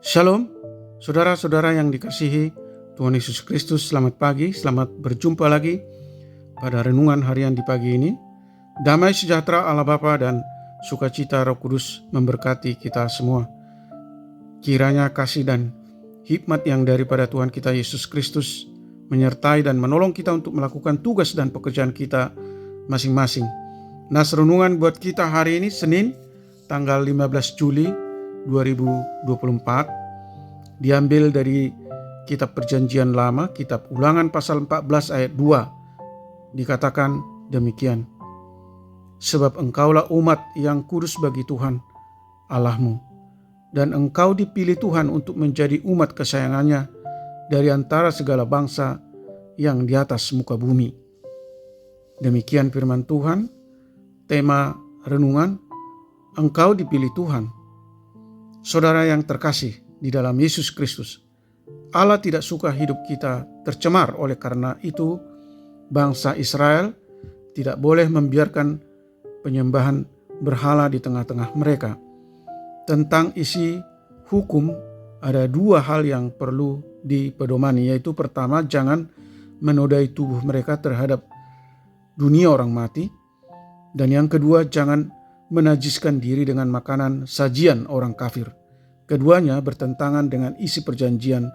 Shalom, saudara-saudara yang dikasihi Tuhan Yesus Kristus. Selamat pagi, selamat berjumpa lagi pada renungan harian di pagi ini. Damai sejahtera Allah Bapa dan sukacita Roh Kudus memberkati kita semua. Kiranya kasih dan hikmat yang daripada Tuhan kita Yesus Kristus menyertai dan menolong kita untuk melakukan tugas dan pekerjaan kita masing-masing. Nas renungan buat kita hari ini Senin tanggal 15 Juli 2024 diambil dari kitab Perjanjian Lama, kitab Ulangan pasal 14 ayat 2. Dikatakan demikian: sebab engkaulah umat yang kudus bagi Tuhan Allahmu, dan engkau dipilih Tuhan untuk menjadi umat kesayangannya dari antara segala bangsa yang di atas muka bumi. Demikian firman Tuhan. Tema renungan, engkau dipilih Tuhan. Saudara yang terkasih di dalam Yesus Kristus, Allah tidak suka hidup kita tercemar. Oleh karena itu, bangsa Israel tidak boleh membiarkan penyembahan berhala di tengah-tengah mereka. Tentang isi hukum, ada dua hal yang perlu dipedomani, yaitu pertama, jangan menodai tubuh mereka terhadap dunia orang mati, dan yang kedua, jangan menajiskan diri dengan makanan sajian orang kafir. Keduanya bertentangan dengan isi perjanjian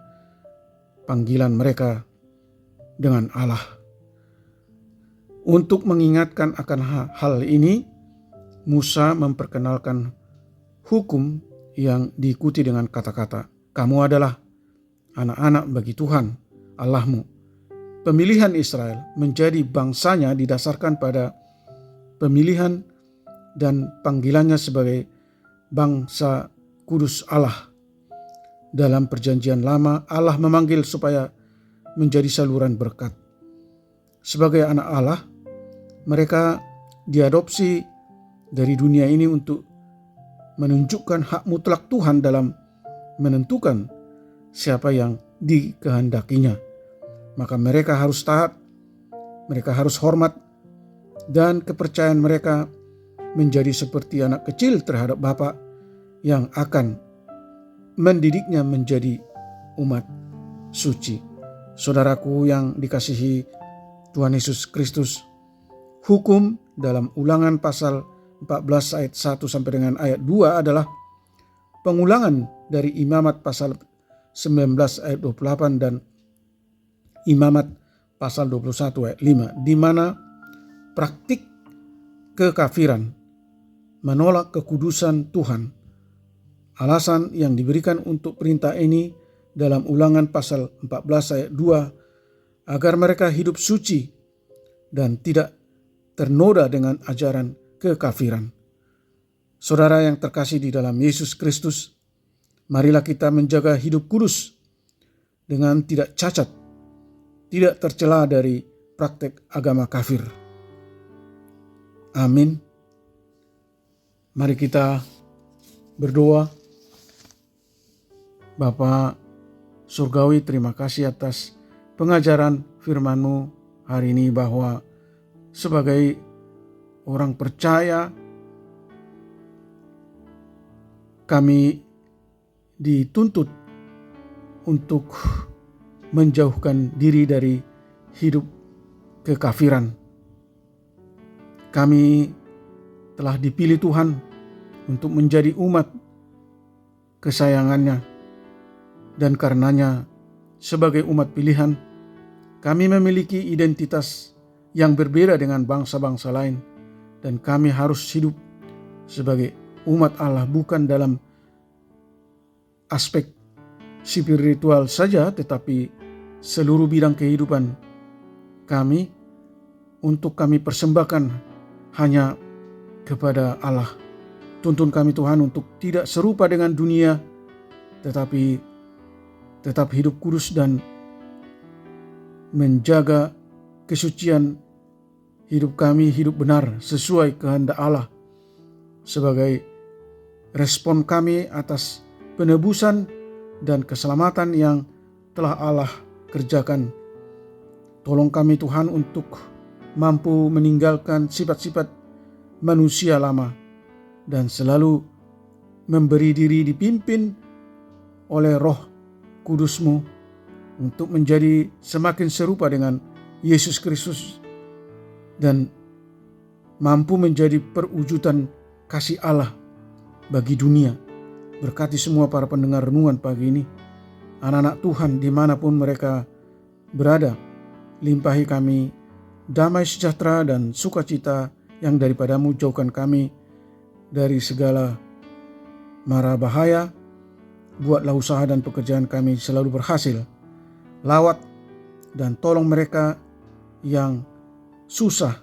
panggilan mereka dengan Allah. Untuk mengingatkan akan hal ini, Musa memperkenalkan hukum yang diikuti dengan kata-kata, kamu adalah anak-anak bagi Tuhan Allahmu. Pemilihan Israel menjadi bangsanya didasarkan pada pemilihan dan panggilannya sebagai bangsa kudus Allah. Dalam Perjanjian Lama, Allah memanggil supaya menjadi saluran berkat. Sebagai anak Allah, mereka diadopsi dari dunia ini untuk menunjukkan hak mutlak Tuhan dalam menentukan siapa yang dikehendakinya. Maka mereka harus taat, mereka harus hormat, dan kepercayaan mereka menjadi seperti anak kecil terhadap Bapa yang akan mendidiknya menjadi umat suci. Saudaraku yang dikasihi Tuhan Yesus Kristus, hukum dalam Ulangan pasal 14 ayat 1 sampai dengan ayat 2 adalah pengulangan dari Imamat pasal 19 ayat 28 dan Imamat pasal 21 ayat 5, di mana praktik kekafiran menolak kekudusan Tuhan. Alasan yang diberikan untuk perintah ini dalam Ulangan pasal 14 ayat 2, agar mereka hidup suci dan tidak ternoda dengan ajaran kekafiran. Saudara yang terkasih di dalam Yesus Kristus, marilah kita menjaga hidup kudus dengan tidak cacat, tidak tercela dari praktek agama kafir. Amin. Mari kita berdoa. Bapa Surgawi, terima kasih atas pengajaran firman-Mu hari ini, bahwa sebagai orang percaya kami dituntut untuk menjauhkan diri dari hidup kekafiran. Kami telah dipilih Tuhan untuk menjadi umat kesayangannya, dan karenanya sebagai umat pilihan kami memiliki identitas yang berbeda dengan bangsa-bangsa lain, dan kami harus hidup sebagai umat Allah bukan dalam aspek spiritual saja, tetapi seluruh bidang kehidupan kami untuk kami persembahkan hanya kepada Allah. Tuntun kami Tuhan untuk tidak serupa dengan dunia, tetapi tetap hidup kudus dan menjaga kesucian hidup kami, hidup benar sesuai kehendak Allah, sebagai respon kami atas penebusan dan keselamatan yang telah Allah kerjakan. Tolong kami Tuhan untuk mampu meninggalkan sifat-sifat manusia lama dan selalu memberi diri dipimpin oleh Roh Kudus-Mu untuk menjadi semakin serupa dengan Yesus Kristus dan mampu menjadi perwujudan kasih Allah bagi dunia. Berkati semua para pendengar renungan pagi ini, anak-anak Tuhan dimanapun mereka berada. Limpahi kami damai sejahtera dan sukacita yang daripada-Mu. Jauhkan kami dari segala mara bahaya. Buatlah usaha dan pekerjaan kami selalu berhasil. Lawat dan tolong mereka yang susah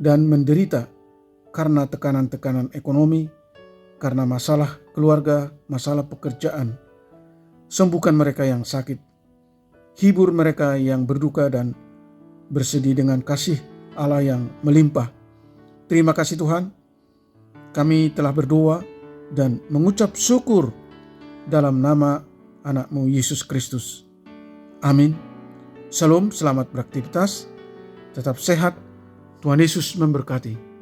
dan menderita karena tekanan-tekanan ekonomi, karena masalah keluarga, masalah pekerjaan. Sembuhkan mereka yang sakit. Hibur mereka yang berduka dan bersedih dengan kasih Allah yang melimpah. Terima kasih Tuhan. Kami telah berdoa dan mengucap syukur dalam nama anak-Mu Yesus Kristus. Amin. Shalom, selamat beraktivitas. Tetap sehat. Tuhan Yesus memberkati.